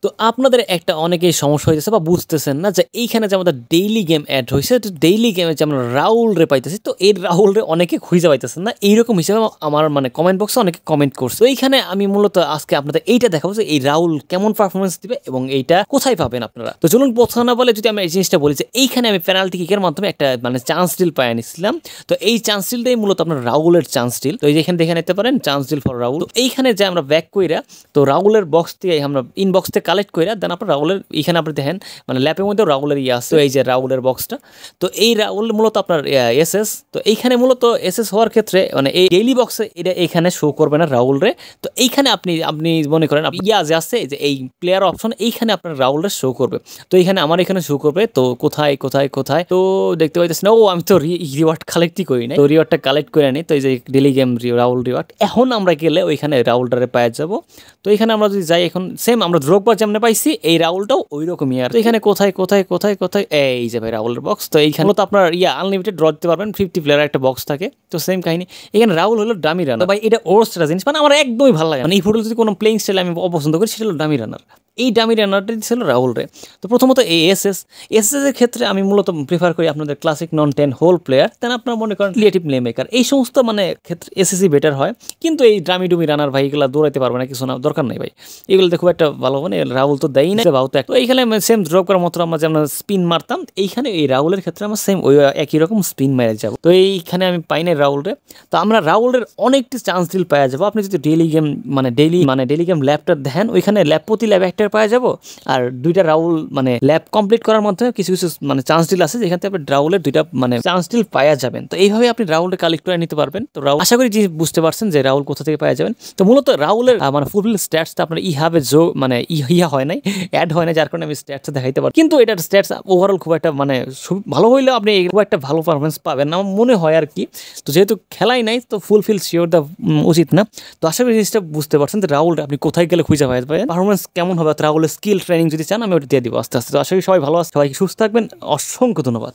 তো আপনাদের একটা অনেকেই সমস্যা হইতেছে বা বুঝতেছেন না যে এইখানে যে আমাদের ডেইলি গেম অ্যাড হয়েছে, তো ডেইলি গেমে যে আমরা রাউল রে পাইতেছি, তো এই রাউল রে অনেকে খুঁজে পাইতেছেন না। এইরকম হিসেবে আমার মানে কমেন্ট বক্সে অনেকে কমেন্ট করছে। তো এইখানে আমি মূলত আজকে আপনাদের এইটা দেখাবো যে এই রাউল কেমন পারফরমেন্স দিবে এবং এইটা কোথায় পাবেন আপনারা। তো চলুন প্রথম না বলে যদি আমি এই জিনিসটা বলি যে এইখানে আমি পেনাল্টি কিকের মাধ্যমে একটা মানে চান্স ডিল পাই আনিছিলাম। তো এই চান্স ডিলটাই মূলত আপনার রাউলের চান্স ডিল। তো এই যে এখানে দেখে নিতে পারেন চান্স ডিল ফর রাউল। তো এইখানে যে আমরা ব্যাক কইরা তো রাউলের বক্স থেকে আমরা ইনবক্স থেকে কালেক্ট কইরা দেন আপনার রাউলের এইখানে আপনি দেখেন মানে ল্যাপের মধ্যে রাউলের আছে। তো এই যে রাউলের বক্সটা, তো এই রাউল মূলত আপনার এসএস। তো এইখানে মূলত এসএস হওয়ার ক্ষেত্রে মানে এই ডেইলি বক্সে এটা এখানে শো করবে না রাউল রে। তো এইখানে আপনি মনে করেন যে আছে যে এই প্লেয়ার অপশন এইখানে আপনার রাউল রে শো করবে। তো এইখানে আমার এখানে শো করবে। তো কোথায় কোথায় কোথায় তো দেখতে পাইতেছি না। ও আমি তো রিওয়ার্ড কালেক্টই করি না, তো রিওয়ার্ডটা কালেক্ট করে আনি। তো এই যে ডেইলি গেম রাউল রিওয়ার্ড, এখন আমরা গেলে ওইখানে রাউলটারে পাওয়া যাব। তো এখানে আমরা যদি যাই এখন সেম আমরা ড্রগবার যেমন পাইছি এই রাউলটাও ওই রকমই। আর তো এখানে কোথায় কোথায় কোথায় কোথায় এই যে ভাই রাউলের বক্স। তো এইখানে তো আপনার আনলিমিটেড ড্র দিতে পারবেন, 50 প্লেয়ার একটা বক্স থাকে। তো সেম কাহিনী এখানে রাউল হলো ডামি রানার। ভাই এটা ওরস্টা জিনিস, মানে আমার একদমই ভালো লাগে। মানে এই ফুটবল যদি কোনো প্লেইং স্টাইল আমি অপছন্দ করি সেটা হলো ডামি রানার। এই ডামি রানারটা ছিল রাউল রে। তো প্রথমত এই এসএস এর ক্ষেত্রে আমি মূলত প্রিফার করি আপনাদের ক্লাসিক নন 10 হোল প্লেয়ার। দেন আপনার মনে করেন ক্রিয়েটিভ প্লে মেকার, এই সমস্ত মানে ক্ষেত্রে এসএসই বেটার হয়। কিন্তু এই ডামি ডুমি রানার ভাই এগুলো দৌড়াইতে পারবে না, কিছু না, দরকার নাই ভাই এগুলোতে খুব একটা ভালো। মানে রাহুল তো দেয় না ভাও। তো এইখানে সেম ড্রপ করার মতো আমরা যেমন স্পিন মারতাম, এইখানে এই রাহুলের ক্ষেত্রে আমরা সেম ওই একই রকম স্পিন মেরে যাব। তো এইখানে আমি পাই না রাহুলরে। তো আমরা রাহুলের অনেকটি চান্স ডিল পাওয়া যাবো। আপনি যদি ডেইলি গেম মানে ডেইলি গেম ল্যাবটা দেখেন, ওইখানে ল্যাব প্রতি ল্যাব একটা পাওয়া যাবো। আর দুইটা রাউল মানে ল্যাব কমপ্লিট করার মধ্যে কিছু কিছু মানে চান্স ডিল আছে যেখান থেকে আপনি রাউলের দুইটা মানে চান্স ডিল পাওয়া যাবেন। তো এইভাবে আপনি রাউলটা কালেক্ট করে নিতে পারবেন। তো রাউল আশা করি যে বুঝতে পারছেন যে রাউল কোথা থেকে পাওয়া যাবেন। তো মূলত রাউলের মানে ফুলফিল স্ট্যাটসটা আপনার ইহাবে মানে ইয়া হয় নাই, অ্যাড হয় না, যার কারণে আমি স্ট্যাটসটা দেখাইতে পারি। কিন্তু এটার স্ট্যাটস ওভারঅল খুব একটা মানে ভালো হইলেও আপনি খুব একটা ভালো পারফরমেন্স পাবেন না আমার মনে হয় আর কি। তো যেহেতু খেলাই নাই তো ফুলফিল শিওর দা উচিত না। তো আশা করি জিনিসটা বুঝতে পারছেন যে রাউল আপনি কোথায় গেলে খুঁজে পাবেন, পারফরমেন্স কেমন হবে। রাউলের স্কিল ট্রেনিং যদি চান আমি ওটা দিয়ে দিব আস্তে আস্তে। তো আশা করি সবাই ভালো আছে, সবাই সুস্থ থাকবেন। অসংখ্য ধন্যবাদ।